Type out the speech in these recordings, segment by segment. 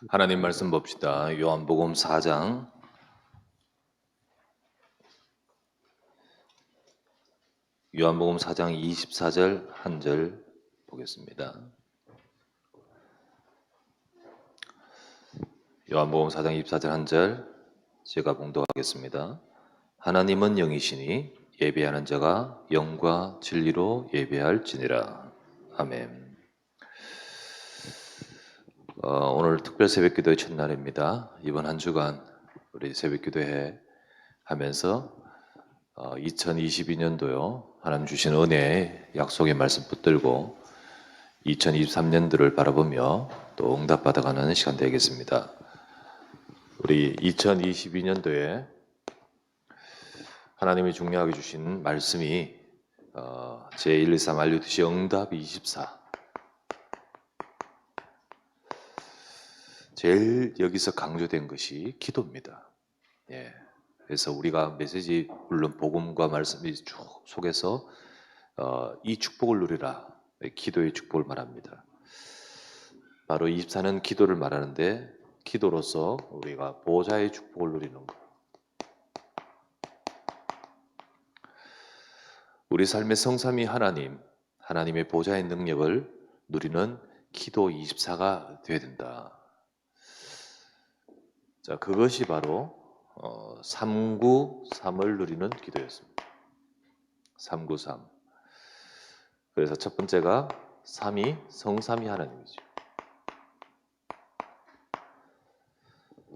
하나님 말씀 봅시다. 요한복음 4장 요한복음 4장 24절 한 절 보겠습니다. 요한복음 4장 24절 한 절 제가 봉독하겠습니다. 하나님은 영이시니 예배하는 자가 영과 진리로 예배할지니라. 아멘. 오늘 특별 새벽기도의 첫날입니다. 이번 한 주간 우리 새벽기도회 하면서 2022년도요 하나님 주신 은혜의 약속의 말씀 붙들고 2023년도를 바라보며 또 응답받아가는 시간 되겠습니다. 우리 2022년도에 하나님이 중요하게 주신 말씀이 제123 알려듯이 응답 24 제일 여기서 강조된 것이 기도입니다. 예. 그래서 우리가 메시지 물론 복음과 말씀이 쭉 속에서 이 축복을 누리라 기도의 축복을 말합니다. 바로 24는 기도를 말하는데 기도로서 우리가 보좌의 축복을 누리는 것. 우리 삶의 성삼위 하나님, 하나님의 보좌의 능력을 누리는 기도 24가 되어야 된다. 자, 그것이 바로 393을 누리는 기도였습니다. 393. 그래서 첫 번째가 삼위, 성삼위 하나님이죠.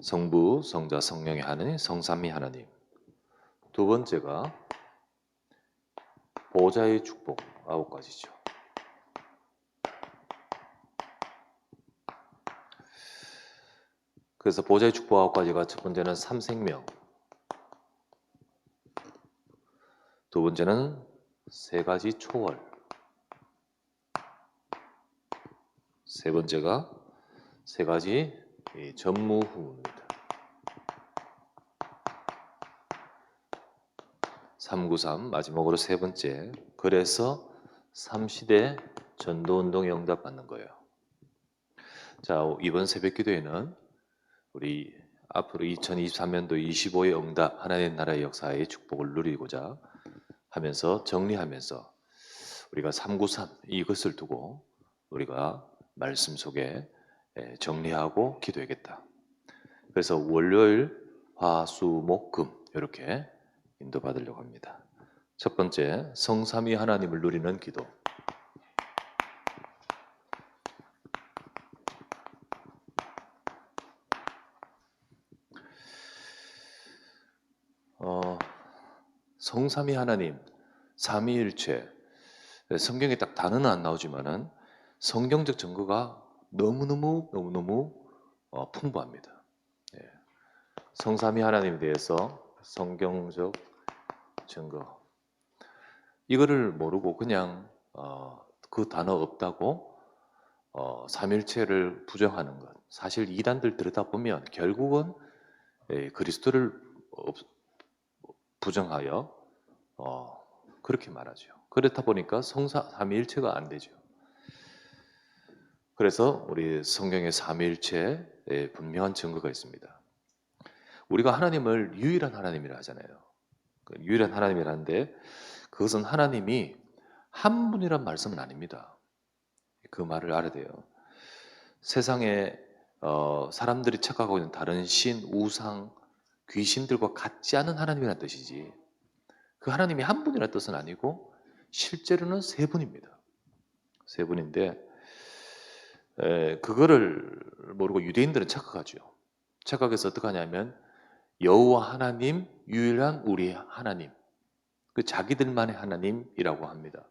성부, 성자, 성령의 하나님, 성삼위 하나님. 두 번째가 보좌의 축복 9가지죠. 그래서 보좌의 축복 9가지가 첫 번째는 삼생명, 두 번째는 세 가지 초월, 세 번째가 세 가지 전무후무입니다. 393 마지막으로 세 번째. 그래서 3시대 전도운동에 응답받는 거예요. 자, 이번 새벽기도에는 우리 앞으로 2023년도 25의 응답 하나님 나라의 역사의 축복을 누리고자 하면서 정리하면서 우리가 393 이것을 두고 우리가 말씀 속에 정리하고 기도하겠다. 그래서 월요일, 화, 수, 목, 금 이렇게 인도받으려고 합니다. 첫 번째, 성삼위 하나님을 누리는 기도. 성삼위 하나님, 삼위일체. 성경에 딱 단어는 안 나오지만은 성경적 증거가 너무너무 풍부합니다. 예. 성삼위 하나님에 대해서 성경적 증거. 이거를 모르고 그냥 그 단어 없다고 삼일체를 부정하는 것. 사실 이단들 들여다보면 결국은 그리스도를 부정하여 그렇게 말하죠. 그렇다 보니까 삼위일체가 안 되죠. 그래서 우리 성경의 삼위일체에 분명한 증거가 있습니다. 우리가 하나님을 유일한 하나님이라 하잖아요. 유일한 하나님이라는데 그것은 하나님이 한 분이란 말씀은 아닙니다. 그 말을 알아야 돼요. 세상에 사람들이 착각하고 있는 다른 신, 우상, 귀신들과 같지 않은 하나님이라는 뜻이지 그 하나님이 한 분이라는 뜻은 아니고 실제로는 세 분입니다. 세 분인데 그거를 모르고 유대인들은 착각하죠. 착각해서 어떻게 하냐면 여호와 하나님, 유일한 우리 하나님, 그 자기들만의 하나님이라고 합니다.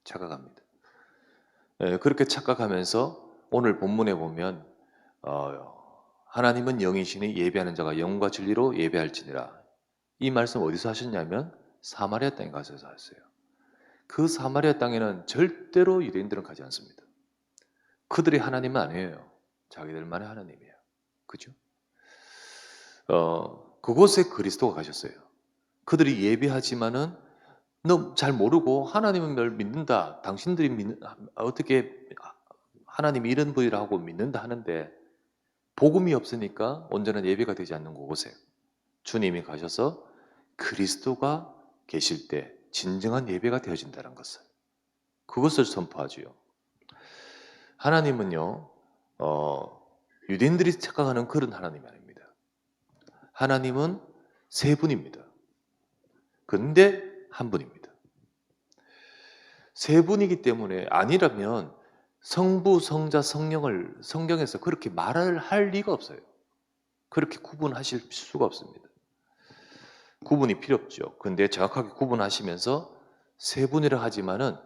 착각합니다. 그렇게 착각하면서 오늘 본문에 보면 하나님은 영이시니 예배하는 자가 영과 진리로 예배할지니라. 이 말씀 어디서 하셨냐면 사마리아 땅에 가셔서 하셨어요. 그 사마리아 땅에는 절대로 유대인들은 가지 않습니다. 그들의 하나님은 아니에요. 자기들만의 하나님이에요. 그죠? 그곳에 그리스도가 가셨어요. 그들이 예배하지만은 너 잘 모르고 하나님을 믿는다. 당신들이 어떻게 하나님이 이런 분이라고 믿는다 하는데 복음이 없으니까 온전한 예배가 되지 않는 곳에 주님이 가셔서 그리스도가 계실 때 진정한 예배가 되어진다는 것을, 그것을 선포하지요. 하나님은요, 유대인들이 착각하는 그런 하나님이 아닙니다. 하나님은 세 분입니다. 근데 한 분입니다. 세 분이기 때문에, 아니라면 성부, 성자, 성령을 성경에서 그렇게 말을 할 리가 없어요. 그렇게 구분하실 수가 없습니다. 구분이 필요 없죠. 근데 정확하게 구분하시면서 세 분이라 하지만은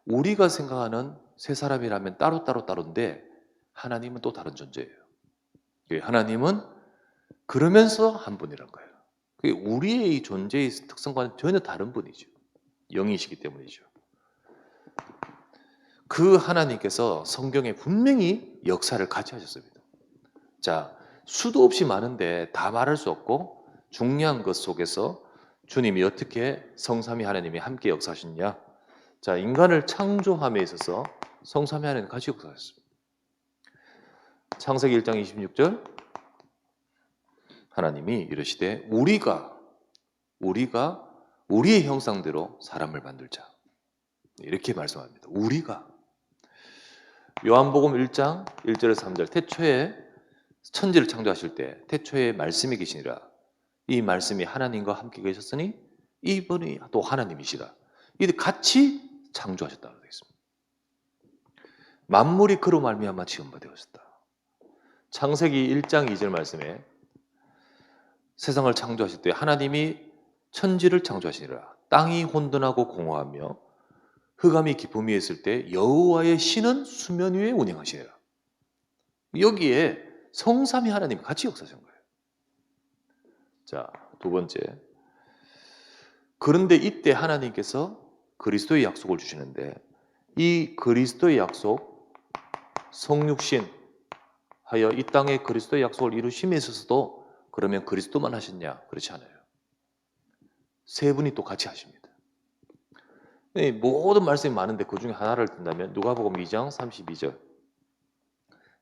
우리가 생각하는 세 사람이라면 따로인데 하나님은 또 다른 존재예요. 하나님은 그러면서 한 분이란 거예요. 그게 우리의 이 존재의 특성과는 전혀 다른 분이죠. 영이시기 때문이죠. 그 하나님께서 성경에 분명히 역사를 같이 하셨습니다. 자, 수도 없이 많은데 다 말할 수 없고 중요한 것 속에서 주님이 어떻게 성삼위 하나님이 함께 역사하셨냐? 자, 인간을 창조함에 있어서 성삼위 하나님 같이 역사하셨습니다. 창세기 1장 26절, 하나님이 이르시되 우리가 우리의 형상대로 사람을 만들자, 이렇게 말씀합니다. 우리가. 요한복음 1장 1절에서 3절, 태초에 천지를 창조하실 때 태초에 말씀이 계시니라. 이 말씀이 하나님과 함께 계셨으니 이분이 또 하나님이시라. 이들 같이 창조하셨다고 되어 있습니다. 만물이 그로 말미암아 지음바 되었다. 창세기 1장 2절 말씀에 세상을 창조하실 때 하나님이 천지를 창조하시니라. 땅이 혼돈하고 공허하며 흑암이 깊음 위에 있을 때 여호와의 신은 수면 위에 운행하시니라. 여기에 성삼위 하나님이 같이 역사하신 거예요. 자, 두 번째. 그런데 이때 하나님께서 그리스도의 약속을 주시는데 이 그리스도의 약속, 성육신 하여 이 땅에 그리스도의 약속을 이루심에 있어서도 그러면 그리스도만 하셨냐? 그렇지 않아요. 세 분이 또 같이 하십니다. 모든 말씀이 많은데 그 중에 하나를 든다면 누가복음 2장 32절,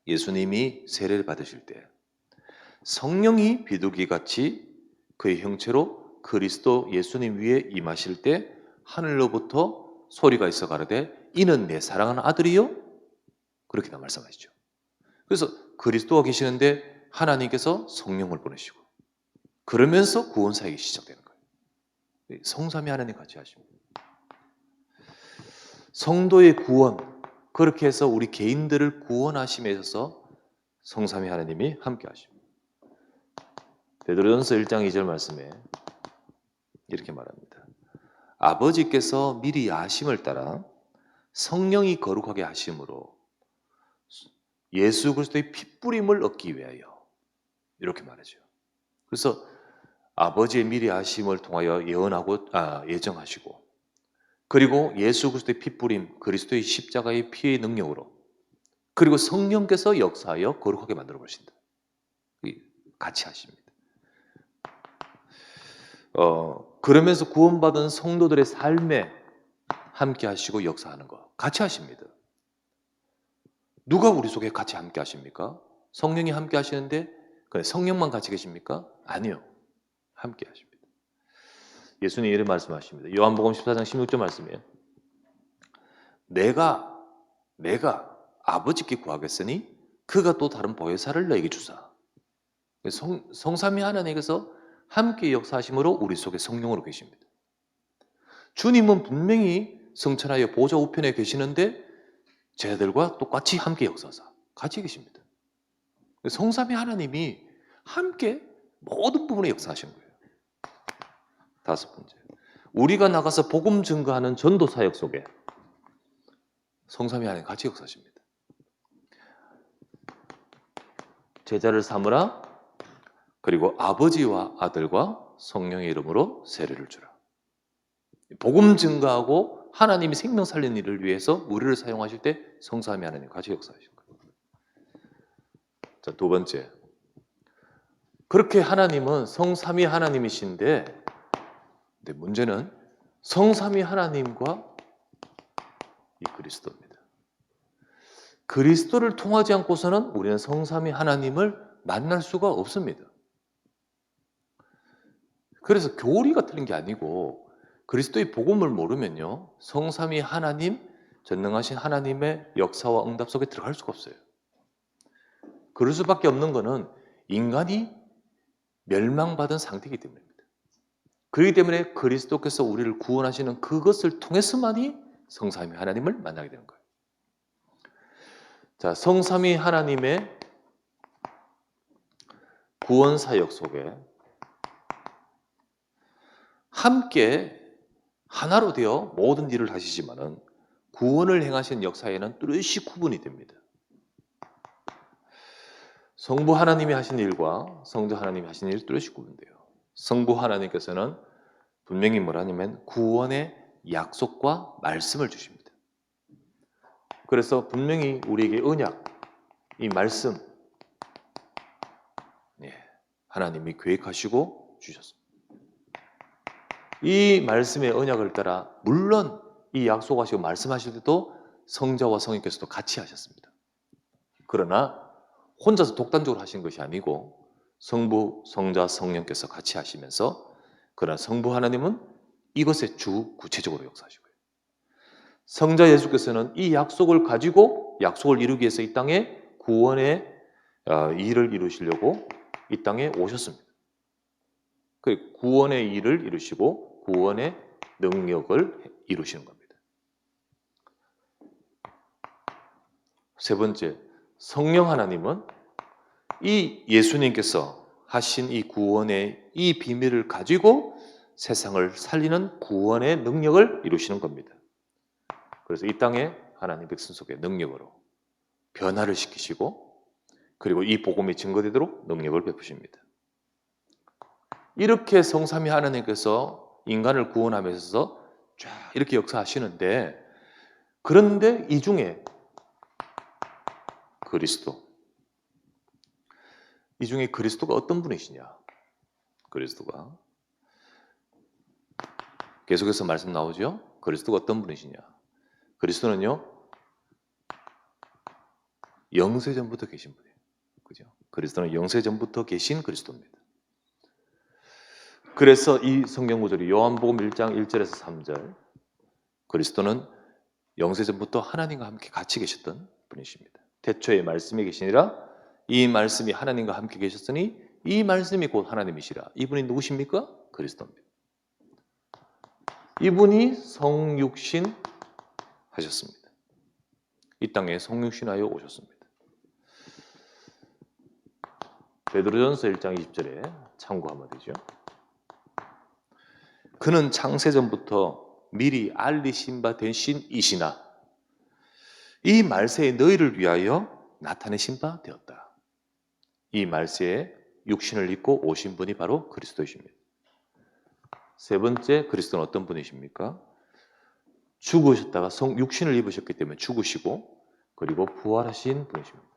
예수님이 세례를 받으실 때 성령이 비둘기같이 그의 형체로 그리스도 예수님 위에 임하실 때 하늘로부터 소리가 있어 가로되 이는 내 사랑하는 아들이요, 그렇게 말씀하시죠. 그래서 그리스도가 계시는데 하나님께서 성령을 보내시고 그러면서 구원 사역이 시작되는 거예요. 성삼위 하나님 같이 하십니다. 성도의 구원, 그렇게 해서 우리 개인들을 구원하심에 있어서 성삼위 하나님이 함께 하십니다. 베드로전서 1장 2절 말씀에 이렇게 말합니다. 아버지께서 미리 아심을 따라 성령이 거룩하게 하심으로 예수 그리스도의 핏부림을 얻기 위하여, 이렇게 말하죠. 그래서 아버지의 미리 아심을 통하여 예정하시고, 그리고 예수 그리스도의 핏부림, 그리스도의 십자가의 피의 능력으로, 그리고 성령께서 역사하여 거룩하게 만들어 버리신다. 같이 하십니다. 그러면서 구원받은 성도들의 삶에 함께 하시고 역사하는 거 같이 하십니다. 누가 우리 속에 같이 함께 하십니까? 성령이 함께 하시는데 성령만 같이 계십니까? 아니요. 함께 하십니다. 예수님이 이런 말씀하십니다. 요한복음 14장 16절 말씀이에요. 내가 아버지께 구하겠으니 그가 또 다른 보혜사를 너에게 주사. 성삼위 하나님께서 함께 역사하심으로 우리 속에 성령으로 계십니다. 주님은 분명히 성천하여 보좌 우편에 계시는데 제자들과 똑같이 함께 역사하사 같이 계십니다. 성삼위 하나님이 함께 모든 부분에 역사하시는 거예요. 다섯 번째, 우리가 나가서 복음 증거하는 전도 사역 속에 성삼위 하나님 같이 역사하십니다. 제자를 삼으라, 그리고 아버지와 아들과 성령의 이름으로 세례를 주라. 복음 증거하고 하나님이 생명 살리는 일을 위해서 우리를 사용하실 때 성삼위 하나님 같이 역사하신 거예요. 자, 두 번째, 그렇게 하나님은 성삼위 하나님이신데, 근데 문제는 성삼위 하나님과 이 그리스도입니다. 그리스도를 통하지 않고서는 우리는 성삼위 하나님을 만날 수가 없습니다. 그래서 교리가 틀린 게 아니고 그리스도의 복음을 모르면요, 성삼위 하나님, 전능하신 하나님의 역사와 응답 속에 들어갈 수가 없어요. 그럴 수밖에 없는 것은 인간이 멸망받은 상태이기 때문입니다. 그렇기 때문에 그리스도께서 우리를 구원하시는 그것을 통해서만이 성삼위 하나님을 만나게 되는 거예요. 자, 성삼위 하나님의 구원 사역 속에 함께 하나로 되어 모든 일을 하시지만은 구원을 행하시는 역사에는 뚜렷이 구분이 됩니다. 성부 하나님이 하신 일과 성자 하나님이 하신 일이 뚜렷이 구분돼요. 성부 하나님께서는 분명히 뭐라냐면 구원의 약속과 말씀을 주십니다. 그래서 분명히 우리에게 언약, 이 말씀, 하나님이 계획하시고 주셨습니다. 이 말씀의 언약을 따라 물론 이 약속하시고 말씀하실 때도 성자와 성인께서도 같이 하셨습니다. 그러나 혼자서 독단적으로 하신 것이 아니고 성부, 성자, 성령께서 같이 하시면서, 그러나 성부 하나님은 이것의 주 구체적으로 역사하시고요. 성자 예수께서는 이 약속을 가지고 약속을 이루기 위해서 이 땅에 구원의 일을 이루시려고 이 땅에 오셨습니다. 그 구원의 일을 이루시고 구원의 능력을 이루시는 겁니다. 세 번째, 성령 하나님은 이 예수님께서 하신 이 구원의 이 비밀을 가지고 세상을 살리는 구원의 능력을 이루시는 겁니다. 그래서 이 땅에 하나님 백성 속에 능력으로 변화를 시키시고, 그리고 이 복음이 증거되도록 능력을 베푸십니다. 이렇게 성삼위 하나님께서 인간을 구원하면서 쫙 이렇게 역사하시는데, 그런데 이 중에 이 중에 그리스도가 어떤 분이시냐? 그리스도가 계속해서 말씀 나오죠? 그리스도가 어떤 분이시냐? 그리스도는요, 영세전부터 계신 분이에요. 그죠? 그리스도는 영세전부터 계신 그리스도입니다. 그래서 이 성경 구절이 요한복음 1장 1절에서 3절, 그리스도는 영세전부터 하나님과 함께 같이 계셨던 분이십니다. 태초에 말씀이 계시니라, 이 말씀이 하나님과 함께 계셨으니 이 말씀이 곧 하나님이시라. 이분이 누구십니까? 그리스도입니다. 이분이 성육신 하셨습니다. 이 땅에 성육신하여 오셨습니다. 베드로전서 1장 20절에 참고하면 되죠. 그는 창세전부터 미리 알리신 바 된 신이시나 이 말세에 너희를 위하여 나타내신 바 되었다. 이 말세에 육신을 입고 오신 분이 바로 그리스도이십니다. 세 번째, 그리스도는 어떤 분이십니까? 죽으셨다가 육신을 입으셨기 때문에 죽으시고 그리고 부활하신 분이십니다.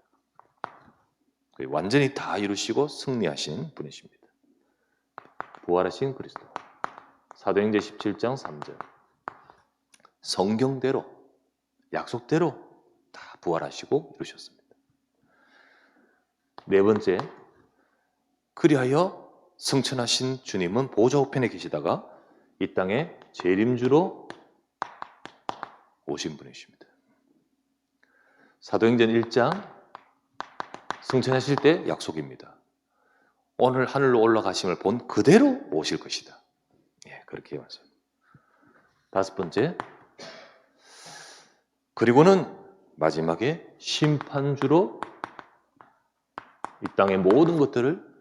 완전히 다 이루시고 승리하신 분이십니다. 부활하신 그리스도. 사도행전 17장 3절. 성경대로, 약속대로 다 부활하시고 이루셨습니다. 네 번째, 그리하여 승천하신 주님은 보좌 우편에 계시다가 이 땅에 재림주로 오신 분이십니다. 사도행전 1장 승천하실 때 약속입니다. 오늘 하늘로 올라가심을 본 그대로 오실 것이다. 그렇게 말씀합니다. 다섯 번째, 그리고는 마지막에 심판주로 이 땅의 모든 것들을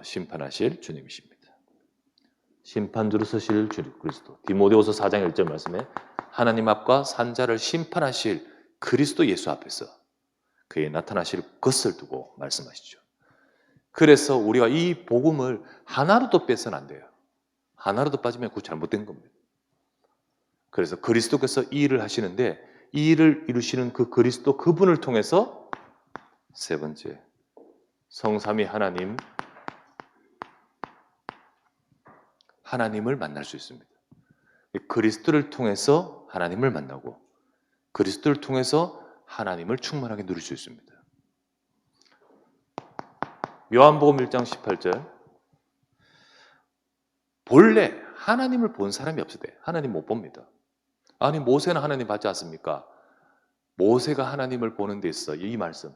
심판하실 주님이십니다. 심판주로 서실 주님 그리스도. 디모데후서 4장 1절 말씀에 하나님 앞과 산자를 심판하실 그리스도 예수 앞에서 그의 나타나실 것을 두고 말씀하시죠. 그래서 우리가 이 복음을 하나로도 빼서는 안 돼요. 하나로도 빠지면 그거 잘못된 겁니다. 그래서 그리스도께서 이 일을 하시는데 이 일을 이루시는 그 그리스도 그분을 통해서 세 번째, 성삼위 하나님을 만날 수 있습니다. 그리스도를 통해서 하나님을 만나고 그리스도를 통해서 하나님을 충만하게 누릴 수 있습니다. 요한복음 1장 18절. 본래 하나님을 본 사람이 없으되, 하나님 못 봅니다. 아니 모세는 하나님 봤지 않습니까? 모세가 하나님을 보는 데 있어 이 말씀.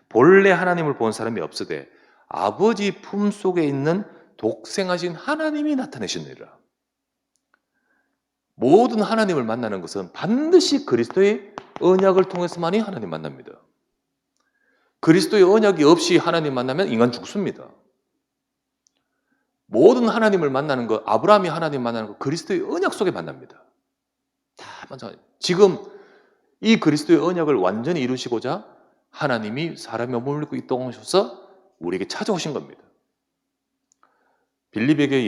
본래 하나님을 본 사람이 없으되 아버지 품속에 있는 독생하신 하나님이 나타내시느니라. 모든 하나님을 만나는 것은 반드시 그리스도의 언약을 통해서만이 하나님 만납니다. 그리스도의 언약이 없이 하나님 만나면 인간 죽습니다. 모든 하나님을 만나는 것, 아브라함이 하나님 만나는 것, 그리스도의 언약 속에 만납니다. 다 마찬가지. 지금 이 그리스도의 언약을 완전히 이루시고자 하나님이 사람이 머물고 있다고 하셔서 우리에게 찾아오신 겁니다. 빌립이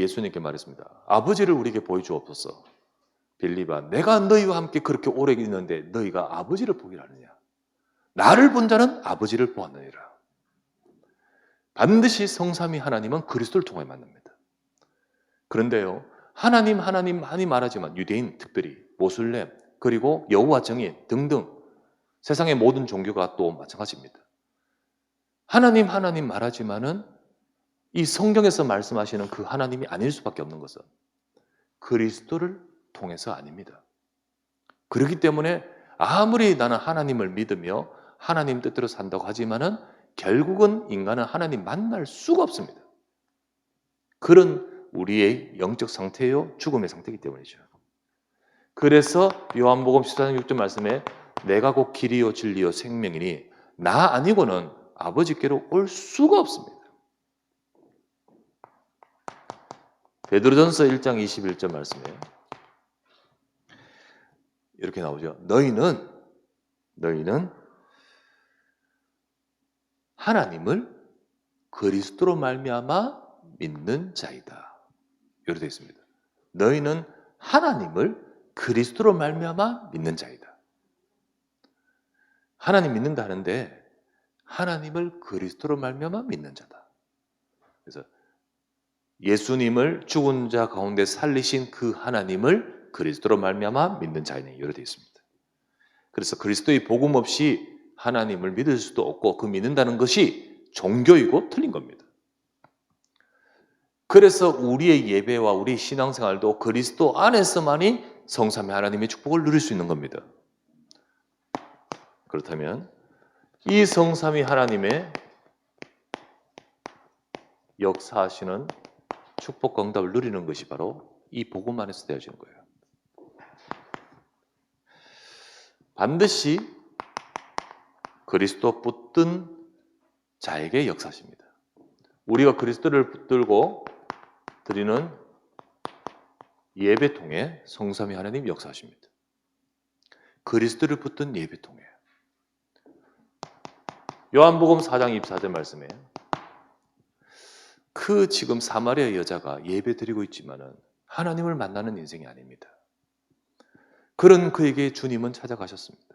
예수님께 말했습니다. 아버지를 우리에게 보여주옵소서. 빌립아, 내가 너희와 함께 그렇게 오래 있는데 너희가 아버지를 보기를 하느냐? 나를 본 자는 아버지를 보았느니라. 반드시 성삼위 하나님은 그리스도를 통해 만납니다. 그런데요, 하나님 많이 말하지만 유대인 특별히 모슬렘 그리고 여호와 증인 등등 세상의 모든 종교가 또 마찬가지입니다. 하나님 말하지만은 이 성경에서 말씀하시는 그 하나님이 아닐 수밖에 없는 것은 그리스도를 통해서 아닙니다. 그렇기 때문에 아무리 나는 하나님을 믿으며 하나님 뜻대로 산다고 하지만은 결국은 인간은 하나님 만날 수가 없습니다. 그런 우리의 영적 상태요, 죽음의 상태이기 때문이죠. 그래서 요한복음 14장 6절 말씀에 내가 곧 길이요 진리요 생명이니 나 아니고는 아버지께로 올 수가 없습니다. 베드로전서 1장 21절 말씀에 이렇게 나오죠. 너희는 하나님을 그리스도로 말미암아 믿는 자이다. 이렇게 되어 있습니다. 너희는 하나님을 그리스도로 말미암아 믿는 자이다. 하나님 믿는다 하는데 하나님을 그리스도로 말미암아 믿는 자다. 그래서 예수님을 죽은 자 가운데 살리신 그 하나님을 그리스도로 말미암아 믿는 자이네. 이렇게 되어 있습니다. 그래서 그리스도의 복음 없이 하나님을 믿을 수도 없고 그 믿는다는 것이 종교이고 틀린 겁니다. 그래서 우리의 예배와 우리의 신앙생활도 그리스도 안에서만이 성삼위 하나님의 축복을 누릴 수 있는 겁니다. 그렇다면 이 성삼위 하나님의 역사하시는 축복과 응답을 누리는 것이 바로 이 복음 안에서 되어지는 거예요. 반드시 그리스도 붙든 자에게 역사십니다. 우리가 그리스도를 붙들고 드리는 예배 통해 성삼위 하나님 역사하십니다. 그리스도를 붙든 예배 통해. 요한복음 4장 24절 말씀에 그 지금 사마리아 여자가 예배 드리고 있지만은 하나님을 만나는 인생이 아닙니다. 그런 그에게 주님은 찾아가셨습니다.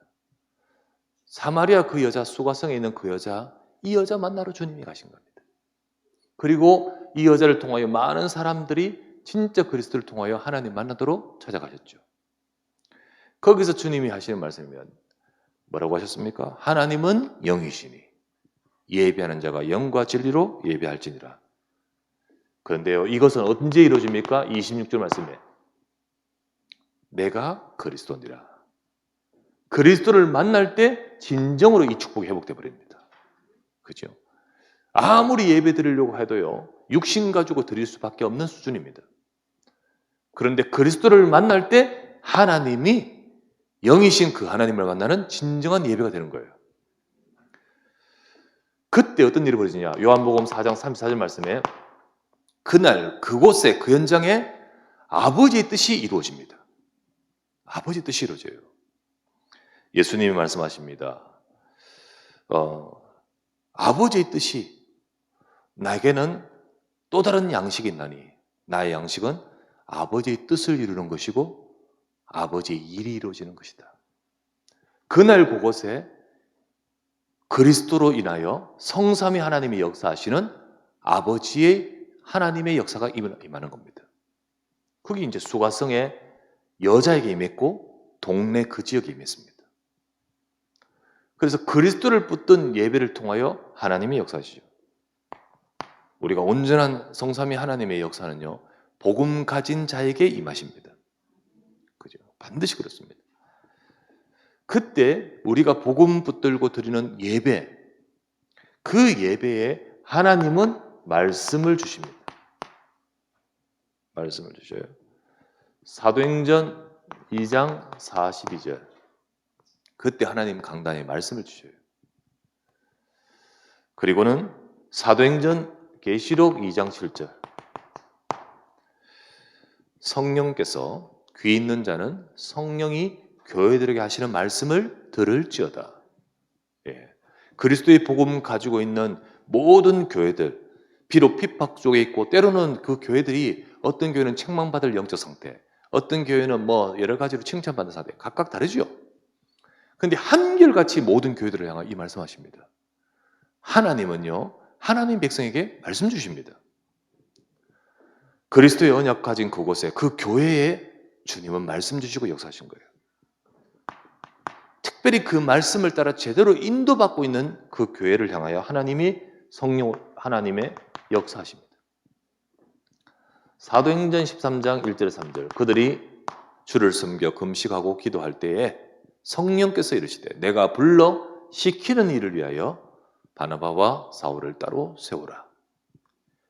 사마리아 그 여자, 수가성에 있는 그 여자, 이 여자 만나러 주님이 가신 겁니다. 그리고 이 여자를 통하여 많은 사람들이 진짜 그리스도를 통하여 하나님 만나도록 찾아가셨죠. 거기서 주님이 하시는 말씀이면 뭐라고 하셨습니까? 하나님은 영이시니 예배하는 자가 영과 진리로 예배할지니라. 그런데요, 이것은 언제 이루어집니까? 26절 말씀에 내가 그리스도니라. 그리스도를 만날 때 진정으로 이 축복이 회복되어 버립니다. 그죠? 아무리 예배 드리려고 해도요, 육신 가지고 드릴 수밖에 없는 수준입니다. 그런데 그리스도를 만날 때 하나님이 영이신 그 하나님을 만나는 진정한 예배가 되는 거예요. 그때 어떤 일이 벌어지냐? 요한복음 4장 34절 말씀에 그날 그곳에 그 현장에 아버지의 뜻이 이루어집니다. 아버지의 뜻이 이루어져요. 예수님이 말씀하십니다. 아버지의 뜻이 나에게는 또 다른 양식이 있나니 나의 양식은 아버지의 뜻을 이루는 것이고 아버지의 일이 이루어지는 것이다. 그날 그곳에 그리스도로 인하여 성삼위 하나님이 역사하시는 아버지의 하나님의 역사가 임하는 겁니다. 그게 이제 수가성의 여자에게 임했고 동네 그 지역에 임했습니다. 그래서 그리스도를 붙든 예배를 통하여 하나님이 역사하시죠. 우리가 온전한 성삼위 하나님의 역사는요, 복음 가진 자에게 임하십니다. 그죠? 반드시 그렇습니다. 그때 우리가 복음 붙들고 드리는 예배, 그 예배에 하나님은 말씀을 주십니다. 말씀을 주셔요. 사도행전 2장 42절. 그때 하나님 강단에 말씀을 주셔요. 그리고는 사도행전 계시록 2장 7절. 성령께서 귀 있는 자는 성령이 교회들에게 하시는 말씀을 들을지어다. 예. 그리스도의 복음 가지고 있는 모든 교회들, 비록 핍박 속에 있고 때로는 그 교회들이 어떤 교회는 책망받을 영적 상태, 어떤 교회는 뭐 여러 가지로 칭찬받는 상태, 각각 다르죠. 근데 한결같이 모든 교회들을 향하여 이 말씀하십니다. 하나님은요, 하나님 백성에게 말씀 주십니다. 그리스도의 언약 가진 그곳에, 그 교회에 주님은 말씀 주시고 역사하신 거예요. 특별히 그 말씀을 따라 제대로 인도받고 있는 그 교회를 향하여 하나님이 성령 하나님의 역사하십니다. 사도행전 13장 1절에서 3절. 그들이 주를 섬겨 금식하고 기도할 때에 성령께서 이르시되 내가 불러 시키는 일을 위하여 바나바와 사울을 따로 세우라.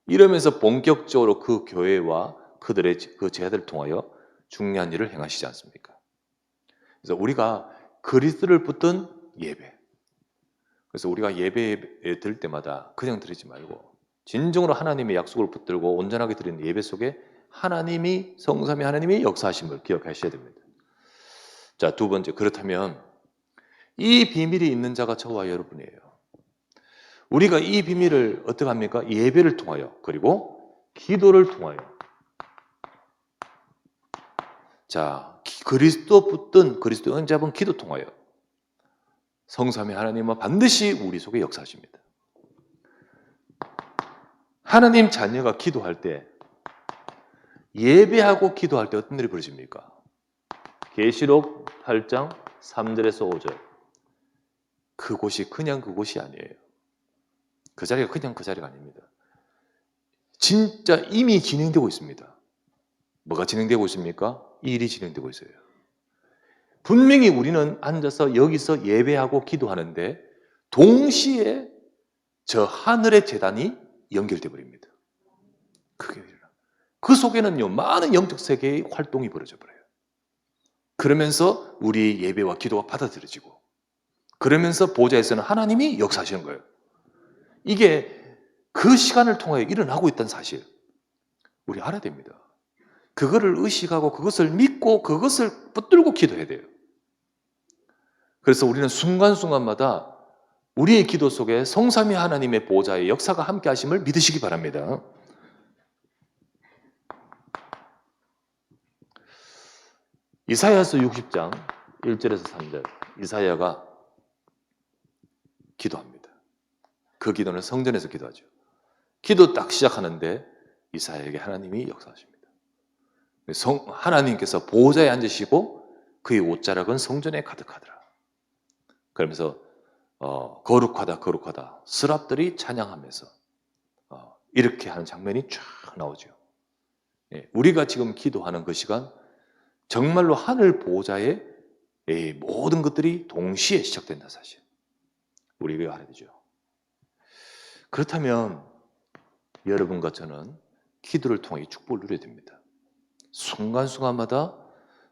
이러면서 본격적으로 그 교회와 그들의 그 제자들을 통하여 중요한 일을 행하시지 않습니까? 그래서 우리가 그리스도를 붙든 예배. 그래서 우리가 예배에 들 때마다 그냥 드리지 말고 진정으로 하나님의 약속을 붙들고 온전하게 드리는 예배 속에 하나님이 성삼위 하나님이 역사하심을 기억하셔야 됩니다. 자, 두 번째, 그렇다면 이 비밀이 있는 자가 저와 여러분이에요. 우리가 이 비밀을 어떻게 합니까? 예배를 통하여 그리고 기도를 통하여. 자, 그리스도 붙든 그리스도 은잡은 기도 통하여 성삼위 하나님은 반드시 우리 속에 역사하십니다. 하나님 자녀가 기도할 때 예배하고 기도할 때 어떤 일이 벌어집니까? 계시록 8장 3절에서 5절. 그곳이 그냥 그곳이 아니에요. 그 자리가 그냥 그 자리가 아닙니다. 진짜 이미 진행되고 있습니다. 뭐가 진행되고 있습니까? 이 일이 진행되고 있어요. 분명히 우리는 앉아서 여기서 예배하고 기도하는데 동시에 저 하늘의 재단이 연결돼 버립니다. 그 속에는요 많은 영적 세계의 활동이 벌어져 버려요. 그러면서 우리 예배와 기도가 받아들여지고 그러면서 보좌에서는 하나님이 역사하시는 거예요. 이게 그 시간을 통해 일어나고 있다는 사실 우리 알아야 됩니다. 그거를 의식하고 그것을 믿고 그것을 붙들고 기도해야 돼요. 그래서 우리는 순간순간마다 우리의 기도 속에 성삼위 하나님의 보좌의 역사가 함께 하심을 믿으시기 바랍니다. 이사야서 60장 1절에서 3절. 이사야가 기도합니다. 그 기도는 성전에서 기도하죠. 기도 딱 시작하는데 이사야에게 하나님이 역사하십니다. 하나님께서 보좌에 앉으시고 그의 옷자락은 성전에 가득하더라. 그러면서 거룩하다 거룩하다 스랍들이 찬양하면서 이렇게 하는 장면이 쫙 나오죠. 예, 우리가 지금 기도하는 그 시간 정말로 하늘 보좌에 모든 것들이 동시에 시작된다 사실. 우리가 알아야 되죠. 그렇다면 여러분과 저는 기도를 통해 축복을 누려야 됩니다. 순간순간마다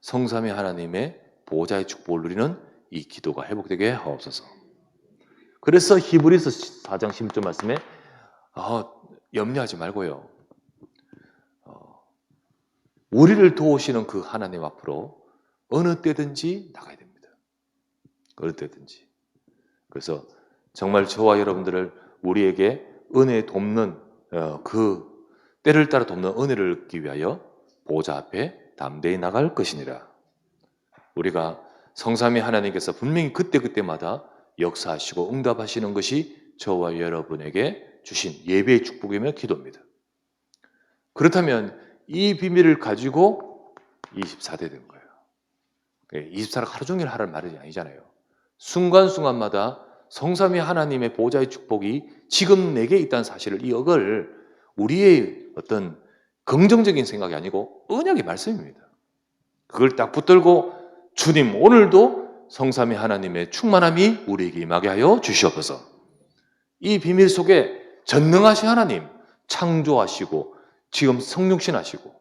성삼위 하나님의 보좌의 축복을 누리는 이 기도가 회복되게 하옵소서. 그래서 히브리서 4장 11절 말씀에 염려하지 말고요. 우리를 도우시는 그 하나님 앞으로 어느 때든지 나가야 됩니다. 어느 때든지. 그래서 정말 저와 여러분들을 우리에게 은혜 돕는 그 때를 따라 돕는 은혜를 얻기 위하여 보좌 앞에 담대히 나갈 것이니라. 우리가 성삼위 하나님께서 분명히 그때그때마다 역사하시고 응답하시는 것이 저와 여러분에게 주신 예배의 축복이며 기도입니다. 그렇다면 이 비밀을 가지고 24대 된 거예요. 24를 하루 종일 하라는 말이 아니잖아요. 순간순간마다 성삼위 하나님의 보좌의 축복이 지금 내게 있다는 사실을, 이 억을 우리의 어떤 긍정적인 생각이 아니고 언약의 말씀입니다. 그걸 딱 붙들고 주님 오늘도 성삼위 하나님의 충만함이 우리에게 임하게 하여 주시옵소서. 이 비밀 속에 전능하신 하나님, 창조하시고 지금 성육신하시고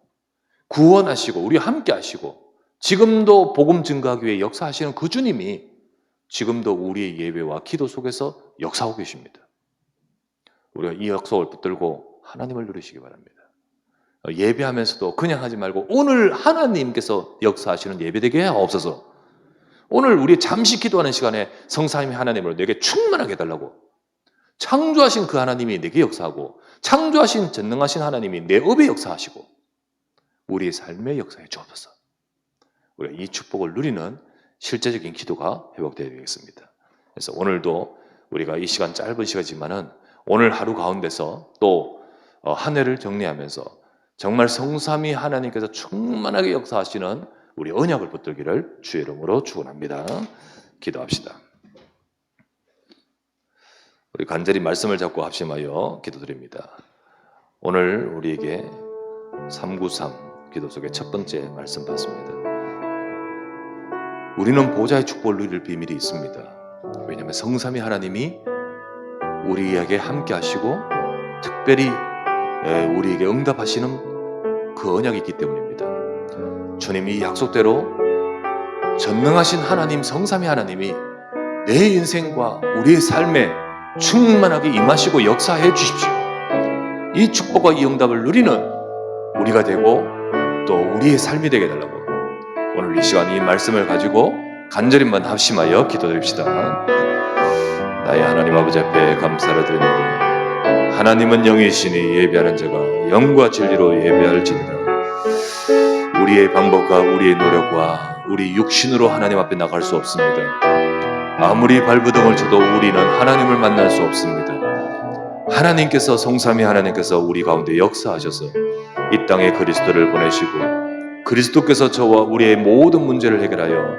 구원하시고 우리 함께 하시고 지금도 복음 증거하기 위해 역사하시는 그 주님이 지금도 우리의 예배와 기도 속에서 역사하고 계십니다. 우리가 이 약속을 붙들고 하나님을 누리시기 바랍니다. 예배하면서도 그냥 하지 말고 오늘 하나님께서 역사하시는 예배되게 하옵소서. 오늘 우리 잠시 기도하는 시간에 성삼위 하나님을 내게 충만하게 해달라고, 창조하신 그 하나님이 내게 역사하고 창조하신 전능하신 하나님이 내 업에 역사하시고 우리의 삶에 역사해 주옵소서. 우리가 이 축복을 누리는 실제적인 기도가 회복되어야 되겠습니다. 그래서 오늘도 우리가 이 시간 짧은 시간이지만은 오늘 하루 가운데서 또 한 해를 정리하면서 정말 성삼위 하나님께서 충만하게 역사하시는 우리 언약을 붙들기를 주의 이름으로 축원합니다. 기도합시다. 우리 간절히 말씀을 잡고 합심하여 기도드립니다. 오늘 우리에게 393 기도 속의 첫 번째 말씀 받습니다. 우리는 보좌의 축복을 누릴 비밀이 있습니다. 왜냐하면 성삼위 하나님이 우리에게 함께 하시고 특별히 우리에게 응답하시는 그 언약이 있기 때문입니다. 주님이 약속대로 전능하신 하나님, 성삼위 하나님이 내 인생과 우리의 삶에 충만하게 임하시고 역사해 주십시오. 이 축복과 이 응답을 누리는 우리가 되고 또 우리의 삶이 되게 해달라고 오늘 이 시간 이 말씀을 가지고 간절히만 합심하여 기도드립시다. 나의 하나님 아버지 앞에 감사를 드립니다. 하나님은 영이시니 예배하는 자가 영과 진리로 예배할지니라. 우리의 방법과 우리의 노력과 우리 육신으로 하나님 앞에 나갈 수 없습니다. 아무리 발버둥을 쳐도 우리는 하나님을 만날 수 없습니다. 하나님께서 성삼위 하나님께서 우리 가운데 역사하셔서 이 땅에 그리스도를 보내시고 그리스도께서 저와 우리의 모든 문제를 해결하여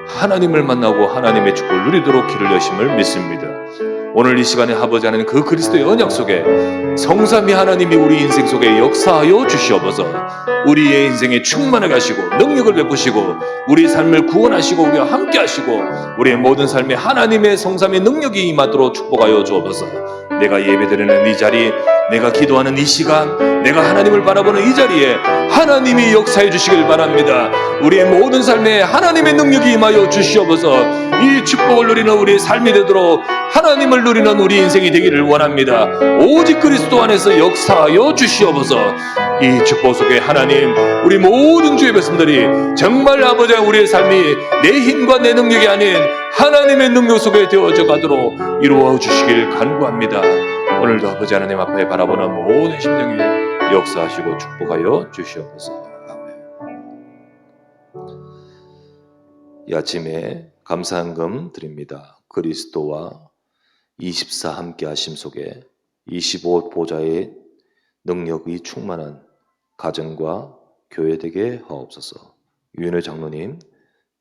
하나님을 만나고 하나님의 축복을 누리도록 길을 여심을 믿습니다. 오늘 이 시간에 아버지 하나님 그 그리스도의 언약 속에 성삼위 하나님이 우리 인생 속에 역사하여 주시옵소서. 우리의 인생에 충만하게 하시고 능력을 베푸시고 우리 삶을 구원하시고 우리와 함께 하시고 우리의 모든 삶에 하나님의 성삼위 능력이 임하도록 축복하여 주옵소서. 내가 예배드리는 이 자리, 내가 기도하는 이 시간, 내가 하나님을 바라보는 이 자리에 하나님이 역사해 주시길 바랍니다. 우리의 모든 삶에 하나님의 능력이 임하여 주시옵소서. 이 축복을 누리는 우리의 삶이 되도록 하나님을 누리는 우리 인생이 되기를 원합니다. 오직 그리스도 안에서 역사하여 주시옵소서. 이 축복 속에 하나님, 우리 모든 주의 백성들이 정말 아버지 우리의 삶이 내 힘과 내 능력이 아닌 하나님의 능력 속에 되어져 가도록 이루어 주시길 간구합니다. 오늘도 아버지 하나님 앞에 바라보는 모든 심령에 역사하시고 축복하여 주시옵소서. 아멘. 이 아침에 감사한금 드립니다. 그리스도와 24 함께 하심 속에 25 보좌의 능력이 충만한 가정과 교회 되게 하옵소서. 유인호 장로님,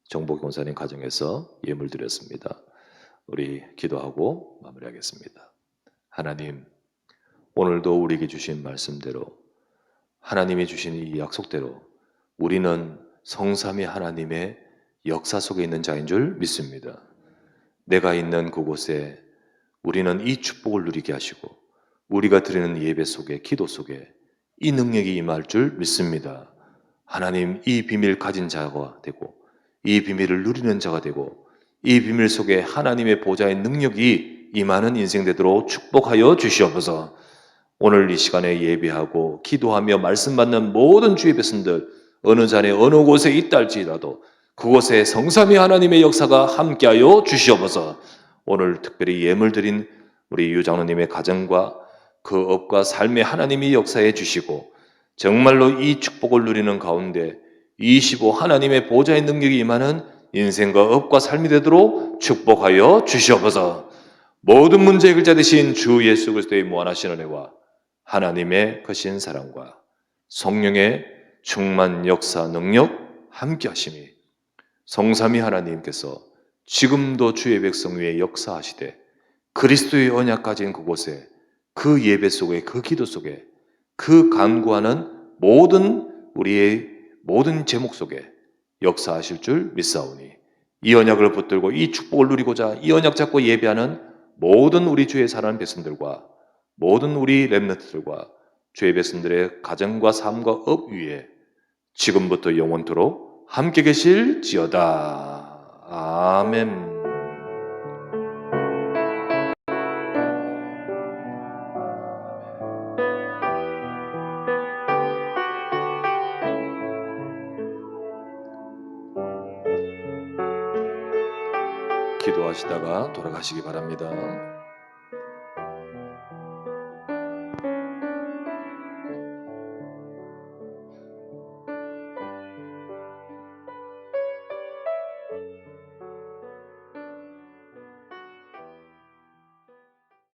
정복 권사님 가정에서 예물 드렸습니다. 우리 기도하고 마무리하겠습니다. 하나님, 오늘도 우리에게 주신 말씀대로 하나님이 주신 이 약속대로 우리는 성삼위 하나님의 역사 속에 있는 자인 줄 믿습니다. 내가 있는 그곳에 우리는 이 축복을 누리게 하시고 우리가 드리는 예배 속에 기도 속에 이 능력이 임할 줄 믿습니다. 하나님, 이 비밀 가진 자가 되고 이 비밀을 누리는 자가 되고 이 비밀 속에 하나님의 보좌의 능력이 임하는 인생 되도록 축복하여 주시옵소서. 오늘 이 시간에 예배하고 기도하며 말씀 받는 모든 주의 백성들 어느 자리에 어느 곳에 있다 할지라도 그곳에 성삼위 하나님의 역사가 함께하여 주시옵소서. 오늘 특별히 예물 드린 우리 유 장로님의 가정과 그 업과 삶에 하나님이 역사해 주시고 정말로 이 축복을 누리는 가운데 25 하나님의 보좌의 능력이 임하는 인생과 업과 삶이 되도록 축복하여 주시옵소서. 모든 문제 해결자 되신 주 예수 그리스도의 무한하신 은혜와 하나님의 크신 사랑과 성령의 충만 역사 능력 함께 하심이 성삼위 하나님께서 지금도 주의 백성 위에 역사하시되 그리스도의 언약 가진 그곳에 그 예배 속에 그 기도 속에 그 간구하는 모든 우리의 모든 제목 속에 역사하실 줄 믿사오니 이 언약을 붙들고 이 축복을 누리고자 이 언약 잡고 예배하는 모든 우리 주의 사랑하는 백성들과 모든 우리 렘넌트들과 주의 백성들의 가정과 삶과 업 위에 지금부터 영원토록 함께 계실지어다. 아멘. 기도하시다가 돌아가시기 바랍니다.